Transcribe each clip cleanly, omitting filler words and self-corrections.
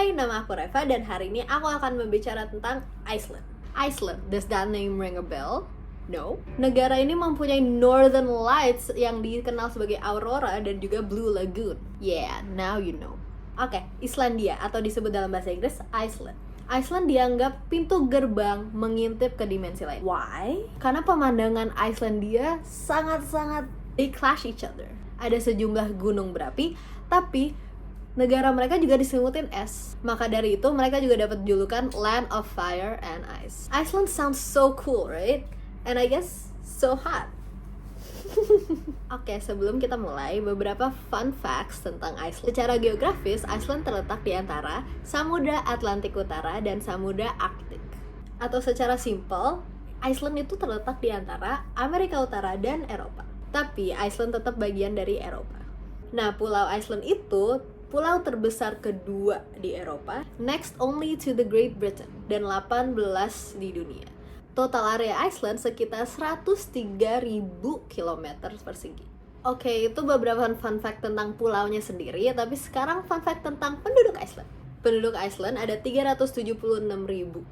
Hai, nama aku Reva dan hari ini aku akan berbicara tentang Iceland. Iceland, does that name ring a bell? No. Negara ini mempunyai Northern Lights yang dikenal sebagai Aurora dan juga Blue Lagoon. Yeah, now you know. Oke, Islandia atau disebut dalam bahasa Inggris Iceland. Iceland dianggap pintu gerbang mengintip ke dimensi lain. Why? Karena pemandangan Icelandia sangat-sangat they clash each other. Ada sejumlah gunung berapi, tapi negara mereka juga diselimutin es. Maka dari itu mereka juga dapat julukan Land of Fire and Ice. Iceland sounds so cool, right? And I guess so hot. Oke, sebelum kita mulai, beberapa fun facts tentang Iceland. Secara geografis, Iceland terletak di antara Samudra Atlantik Utara dan Samudra Arktik. Atau secara simpel, Iceland itu terletak di antara Amerika Utara dan Eropa. Tapi Iceland tetap bagian dari Eropa. Nah, pulau Iceland itu pulau terbesar kedua di Eropa, next only to the Great Britain, dan 18 di dunia. Total area Iceland sekitar 103.000 km persegi. Oke, itu beberapa fun fact tentang pulaunya sendiri, tapi sekarang fun fact tentang penduduk Iceland. Penduduk Iceland ada 376.000,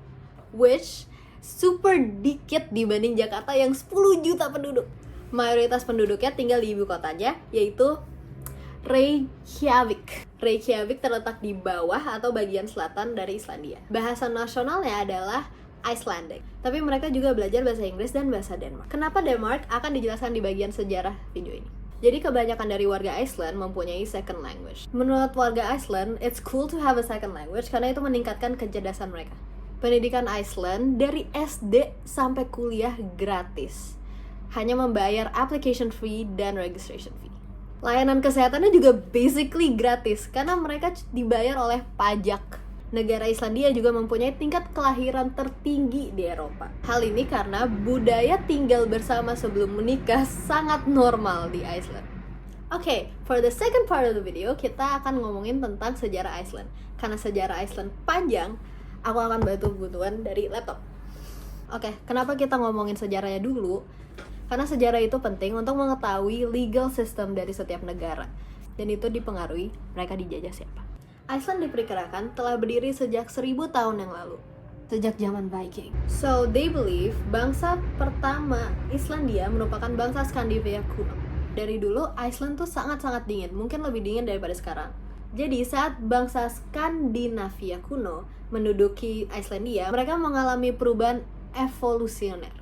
which super dikit dibanding Jakarta yang 10 juta penduduk. Mayoritas penduduknya tinggal di ibu kotanya, yaitu Reykjavik. Reykjavik terletak di bawah atau bagian selatan dari Islandia. Bahasa nasionalnya adalah Icelandic. Tapi mereka juga belajar bahasa Inggris dan bahasa Denmark. Kenapa Denmark akan dijelaskan di bagian sejarah video ini. Jadi kebanyakan dari warga Iceland mempunyai second language. Menurut warga Iceland, it's cool to have a second language karena itu meningkatkan kecerdasan mereka. Pendidikan Iceland dari SD sampai kuliah gratis. Hanya membayar application fee dan registration fee. Layanan kesehatannya juga basically gratis karena mereka dibayar oleh pajak. Negara Islandia juga mempunyai tingkat kelahiran tertinggi di Eropa. Hal ini karena budaya tinggal bersama sebelum menikah sangat normal di Iceland. Oke, for the second part of the video, kita akan ngomongin tentang sejarah Iceland. Karena sejarah Iceland panjang, aku akan bantu bantuan dari laptop. Oke, kenapa kita ngomongin sejarahnya dulu? Karena sejarah itu penting untuk mengetahui legal system dari setiap negara. Dan itu dipengaruhi mereka dijajah siapa. Iceland diperkirakan telah berdiri sejak 1000 tahun yang lalu. Sejak zaman Viking. So, they believe bangsa pertama Islandia merupakan bangsa Skandinavia kuno. Dari dulu, Iceland tuh sangat-sangat dingin. Mungkin lebih dingin daripada sekarang. Jadi, saat bangsa Skandinavia kuno menduduki Islandia, mereka mengalami perubahan evolusioner.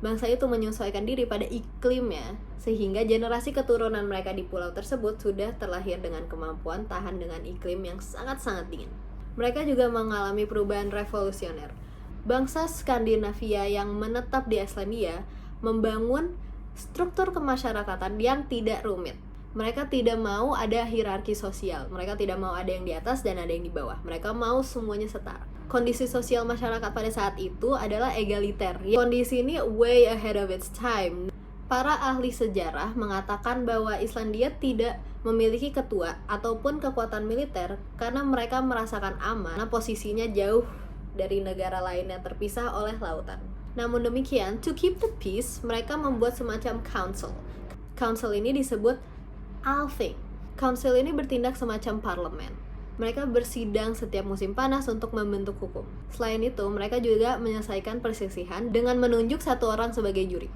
Bangsa itu menyesuaikan diri pada iklimnya, sehingga generasi keturunan mereka di pulau tersebut sudah terlahir dengan kemampuan tahan dengan iklim yang sangat-sangat dingin. Mereka juga mengalami perubahan revolusioner. Bangsa Skandinavia yang menetap di Islandia membangun struktur kemasyarakatan yang tidak rumit. Mereka tidak mau ada hierarki sosial. Mereka tidak mau ada yang di atas dan ada yang di bawah. Mereka mau semuanya setara. Kondisi sosial masyarakat pada saat itu adalah egaliter. Kondisi ini way ahead of its time. Para ahli sejarah mengatakan bahwa Islandia tidak memiliki ketua ataupun kekuatan militer karena mereka merasakan aman karena posisinya jauh dari negara lain yang terpisah oleh lautan. Namun demikian, to keep the peace, mereka membuat semacam council. Council ini disebut Althing. Council ini bertindak semacam parlemen. Mereka bersidang setiap musim panas untuk membentuk hukum. Selain itu, mereka juga menyelesaikan perselisihan dengan menunjuk satu orang sebagai juri.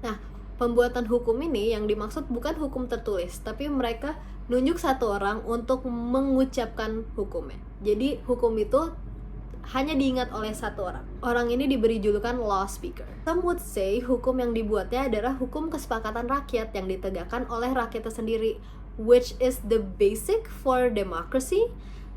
Nah, pembuatan hukum ini yang dimaksud bukan hukum tertulis, tapi mereka nunjuk satu orang untuk mengucapkan hukumnya. Jadi, hukum itu hanya diingat oleh satu orang. Orang ini diberi julukan law speaker. Some would say hukum yang dibuatnya adalah hukum kesepakatan rakyat yang ditegakkan oleh rakyatnya sendiri, which is the basic for democracy,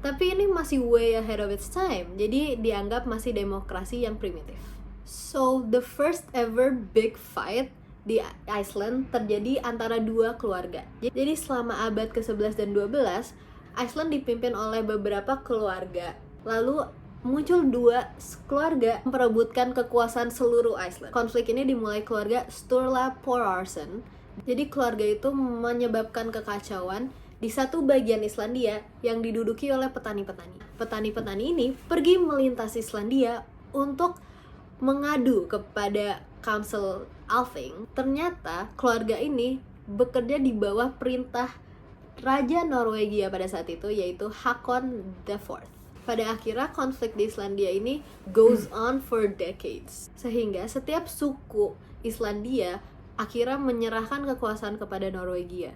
tapi ini masih way ahead of its time, jadi dianggap masih demokrasi yang primitif. So, the first ever big fight di Iceland terjadi antara dua keluarga. Jadi selama abad ke-11 dan 12, Iceland dipimpin oleh beberapa keluarga. Lalu muncul dua keluarga memperebutkan kekuasaan seluruh Iceland. Konflik ini dimulai keluarga Sturla Þórðarson. Jadi keluarga itu menyebabkan kekacauan di satu bagian Islandia yang diduduki oleh petani-petani. Petani-petani ini pergi melintasi Islandia untuk mengadu kepada Council Althing. Ternyata keluarga ini bekerja di bawah perintah Raja Norwegia pada saat itu, yaitu Hakon the Fourth. Pada akhirnya konflik di Islandia ini goes on for decades, sehingga setiap suku Islandia akhirnya menyerahkan kekuasaan kepada Norwegia.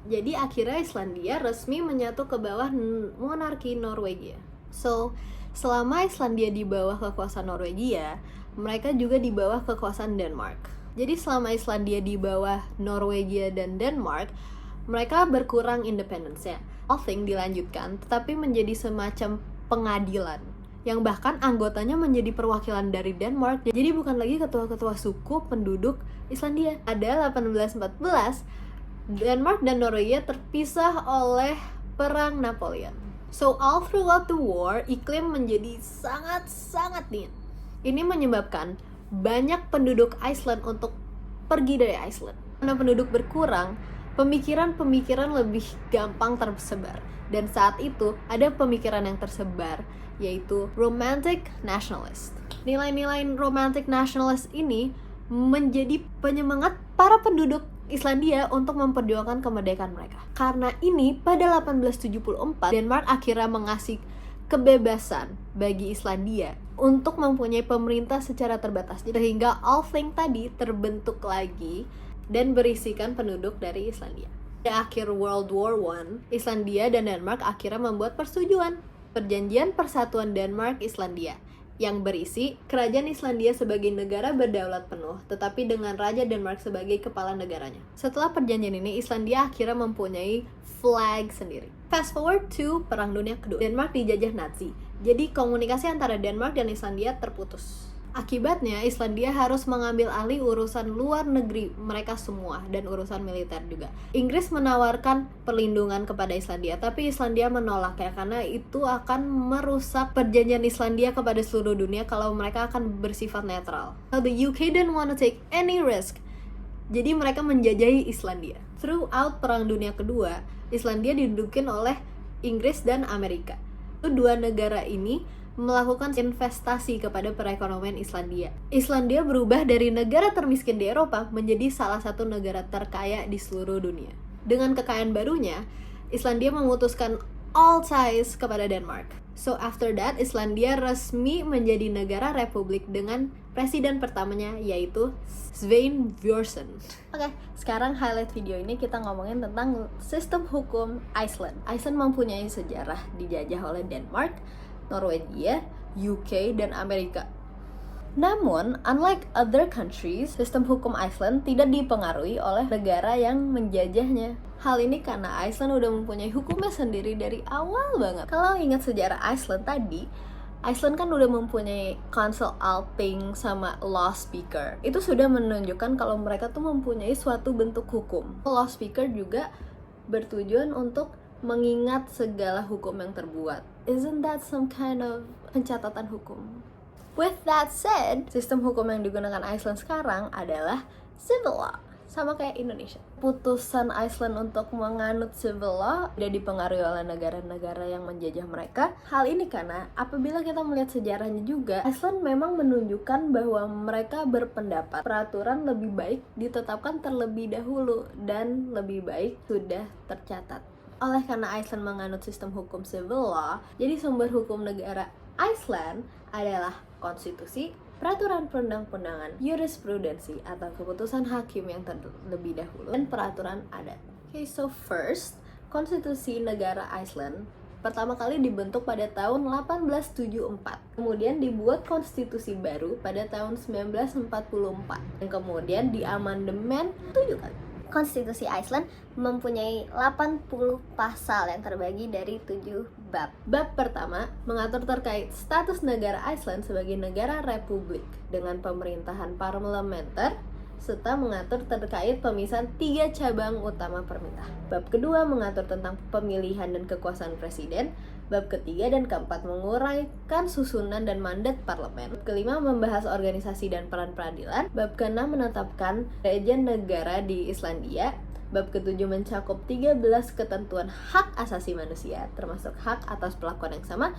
Jadi akhirnya Islandia resmi menyatu ke bawah monarki Norwegia. So, selama Islandia di bawah kekuasaan Norwegia, mereka juga di bawah kekuasaan Denmark. Jadi selama Islandia di bawah Norwegia dan Denmark, mereka berkurang independensinya. Althing dilanjutkan, tetapi menjadi semacam pengadilan yang bahkan anggotanya menjadi perwakilan dari Denmark. Jadi bukan lagi ketua-ketua suku penduduk Islandia. Pada 1814, Denmark dan Norwegia terpisah oleh Perang Napoleon. So all throughout the war, iklim menjadi sangat-sangat dingin. Ini menyebabkan banyak penduduk Iceland untuk pergi dari Iceland. Karena penduduk berkurang, pemikiran-pemikiran lebih gampang tersebar. Dan saat itu ada pemikiran yang tersebar, yaitu romantic nationalist. Nilai-nilai romantic nationalist ini menjadi penyemangat para penduduk Islandia untuk memperjuangkan kemerdekaan mereka. Karena ini, pada 1874, Denmark akhirnya mengasih kebebasan bagi Islandia untuk mempunyai pemerintah secara terbatas. Sehingga Althing tadi terbentuk lagi dan berisikan penduduk dari Islandia. Di akhir World War I, Islandia dan Denmark akhirnya membuat persetujuan Perjanjian Persatuan Denmark-Islandia yang berisi kerajaan Islandia sebagai negara berdaulat penuh, tetapi dengan Raja Denmark sebagai kepala negaranya. Setelah perjanjian ini, Islandia akhirnya mempunyai flag sendiri. Fast forward to Perang Dunia Kedua. Denmark dijajah Nazi, jadi komunikasi antara Denmark dan Islandia terputus. Akibatnya, Islandia harus mengambil alih urusan luar negeri mereka semua dan urusan militer juga. Inggris menawarkan perlindungan kepada Islandia, tapi Islandia menolaknya karena itu akan merusak perjanjian Islandia kepada seluruh dunia kalau mereka akan bersifat netral. So the UK didn't want to take any risk. Jadi mereka menjajahi Islandia. Throughout Perang Dunia Kedua, Islandia didudukin oleh Inggris dan Amerika. Kedua negara ini melakukan investasi kepada perekonomian Islandia. Islandia berubah dari negara termiskin di Eropa menjadi salah satu negara terkaya di seluruh dunia. Dengan kekayaan barunya, Islandia memutuskan all ties kepada Denmark. So after that, Islandia resmi menjadi negara republik dengan presiden pertamanya, yaitu Svein Björnsson. Oke, sekarang highlight video ini kita ngomongin tentang sistem hukum Iceland. Iceland mempunyai sejarah dijajah oleh Denmark, Norwegia, UK, dan Amerika. Namun, unlike other countries, sistem hukum Iceland tidak dipengaruhi oleh negara yang menjajahnya. Hal ini karena Iceland udah mempunyai hukumnya sendiri dari awal banget. Kalau ingat sejarah Iceland tadi, Iceland kan udah mempunyai Council Althing sama Law Speaker. Itu sudah menunjukkan kalau mereka tuh mempunyai suatu bentuk hukum. Law Speaker juga bertujuan untuk mengingat segala hukum yang terbuat. Isn't that some kind of pencatatan hukum? With that said, sistem hukum yang digunakan Iceland sekarang adalah civil law, sama kayak Indonesia. Putusan Iceland untuk menganut civil law tidak dipengaruhi oleh negara-negara yang menjajah mereka. Hal ini karena apabila kita melihat sejarahnya juga, Iceland memang menunjukkan bahwa mereka berpendapat peraturan lebih baik ditetapkan terlebih dahulu dan lebih baik sudah tercatat. Oleh karena Iceland menganut sistem hukum civil law, jadi sumber hukum negara Iceland adalah konstitusi, peraturan perundang-undangan, jurisprudensi atau keputusan hakim yang terlebih dahulu, dan peraturan adat. Okay, so first, konstitusi negara Iceland pertama kali dibentuk pada tahun 1874. Kemudian dibuat konstitusi baru pada tahun 1944. Dan kemudian diamandemen 7 kali. Konstitusi Iceland mempunyai 80 pasal yang terbagi dari 7 bab. Bab pertama mengatur terkait status negara Iceland sebagai negara republik dengan pemerintahan parlementer serta mengatur terkait pemisahan 3 cabang utama pemerintah. Bab kedua mengatur tentang pemilihan dan kekuasaan presiden. Bab ketiga dan keempat menguraikan susunan dan mandat parlemen. Bab kelima membahas organisasi dan peran peradilan. Bab keenam menetapkan kerajaan negara di Islandia. Bab ketujuh mencakup 13 ketentuan hak asasi manusia, termasuk hak atas perlakuan yang sama,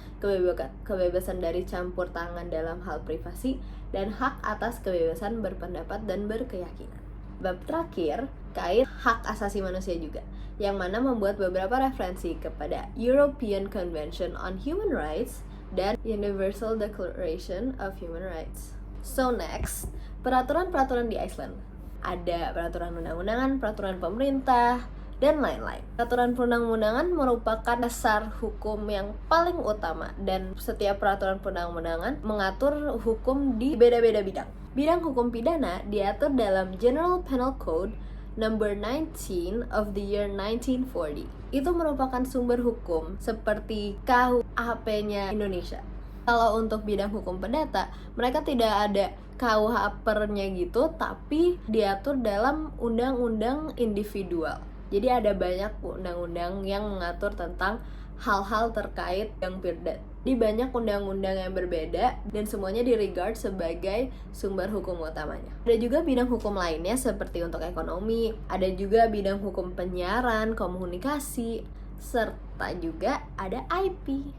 kebebasan dari campur tangan dalam hal privasi, dan hak atas kebebasan berpendapat dan berkeyakinan. Bab terakhir kait hak asasi manusia juga, yang mana membuat beberapa referensi kepada European Convention on Human Rights, dan Universal Declaration of Human Rights. So next, peraturan-peraturan di Iceland. Ada peraturan undang-undangan, peraturan pemerintah, dan lain-lain. Peraturan perundang-undangan merupakan dasar hukum yang paling utama, dan setiap peraturan perundang-undangan mengatur hukum di beda-beda bidang. Bidang hukum pidana diatur dalam General Penal Code Number 19 of the year 1940. Itu merupakan sumber hukum seperti KUHP-nya Indonesia. Kalau untuk bidang hukum perdata, mereka tidak ada KUH per-nya gitu, tapi diatur dalam undang-undang individual. Jadi ada banyak undang-undang yang mengatur tentang hal-hal terkait yang perdata. Di banyak undang-undang yang berbeda dan semuanya di-regard sebagai sumber hukum utamanya. Ada juga bidang hukum lainnya seperti untuk ekonomi, ada juga bidang hukum penyiaran, komunikasi, serta juga ada IP.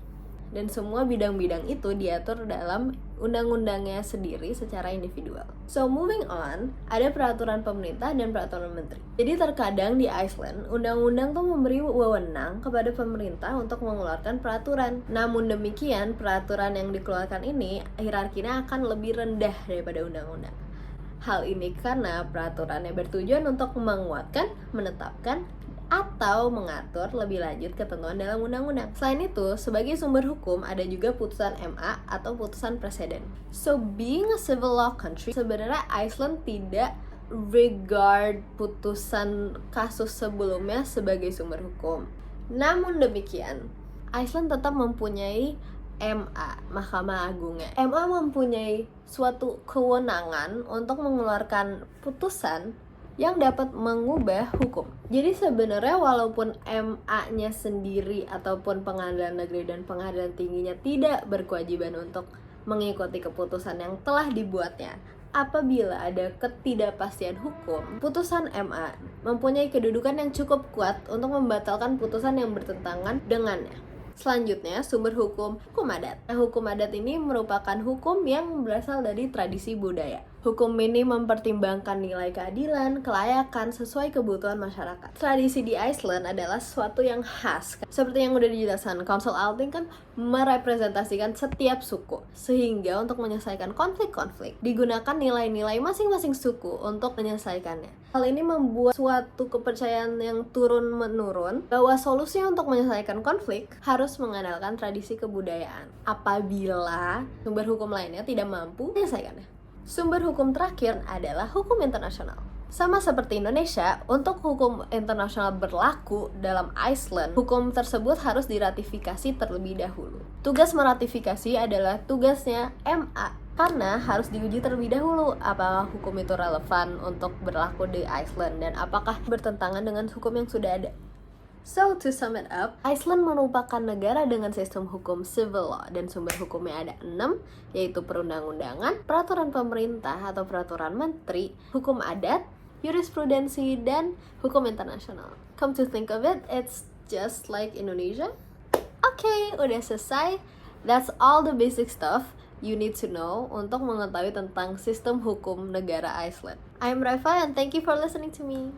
Dan semua bidang-bidang itu diatur dalam undang-undangnya sendiri secara individual. So moving on, ada peraturan pemerintah dan peraturan menteri. Jadi terkadang di Iceland, undang-undang tuh memberi wewenang kepada pemerintah untuk mengeluarkan peraturan. Namun demikian, peraturan yang dikeluarkan ini hierarkinya akan lebih rendah daripada undang-undang. Hal ini karena peraturannya bertujuan untuk menguatkan, menetapkan, atau mengatur lebih lanjut ketentuan dalam undang-undang. Selain itu, sebagai sumber hukum ada juga putusan MA atau putusan preseden. So, being a civil law country, sebenarnya Iceland tidak regard putusan kasus sebelumnya sebagai sumber hukum. Namun demikian, Iceland tetap mempunyai MA, Mahkamah Agungnya. MA mempunyai suatu kewenangan untuk mengeluarkan putusan yang dapat mengubah hukum. Jadi sebenarnya walaupun MA-nya sendiri ataupun pengadilan negeri dan pengadilan tingginya tidak berkewajiban untuk mengikuti keputusan yang telah dibuatnya, apabila ada ketidakpastian hukum, putusan MA mempunyai kedudukan yang cukup kuat untuk membatalkan putusan yang bertentangan dengannya. Selanjutnya, sumber hukum adat. Hukum adat ini merupakan hukum yang berasal dari tradisi budaya. Hukum ini mempertimbangkan nilai keadilan, kelayakan sesuai kebutuhan masyarakat. Tradisi di Iceland adalah sesuatu yang khas. Seperti yang udah dijelaskan, Council Althing kan merepresentasikan setiap suku. Sehingga untuk menyelesaikan konflik-konflik, digunakan nilai-nilai masing-masing suku untuk menyelesaikannya. Hal ini membuat suatu kepercayaan yang turun-menurun bahwa solusi untuk menyelesaikan konflik harus mengandalkan tradisi kebudayaan. Apabila sumber hukum lainnya tidak mampu menyelesaikannya. Sumber hukum terakhir adalah hukum internasional. Sama seperti Indonesia, untuk hukum internasional berlaku dalam Iceland, hukum tersebut harus diratifikasi terlebih dahulu. Tugas meratifikasi adalah tugasnya MA, karena harus diuji terlebih dahulu apakah hukum itu relevan untuk berlaku di Iceland dan apakah bertentangan dengan hukum yang sudah ada. So, to sum it up, Iceland merupakan negara dengan sistem hukum civil law dan sumber hukumnya ada 6, yaitu perundang-undangan, peraturan pemerintah atau peraturan menteri, hukum adat, jurisprudensi, dan hukum internasional. Come to think of it, it's just like Indonesia. Okay, udah selesai. That's all the basic stuff you need to know untuk mengetahui tentang sistem hukum negara Iceland. I'm Raifa and thank you for listening to me.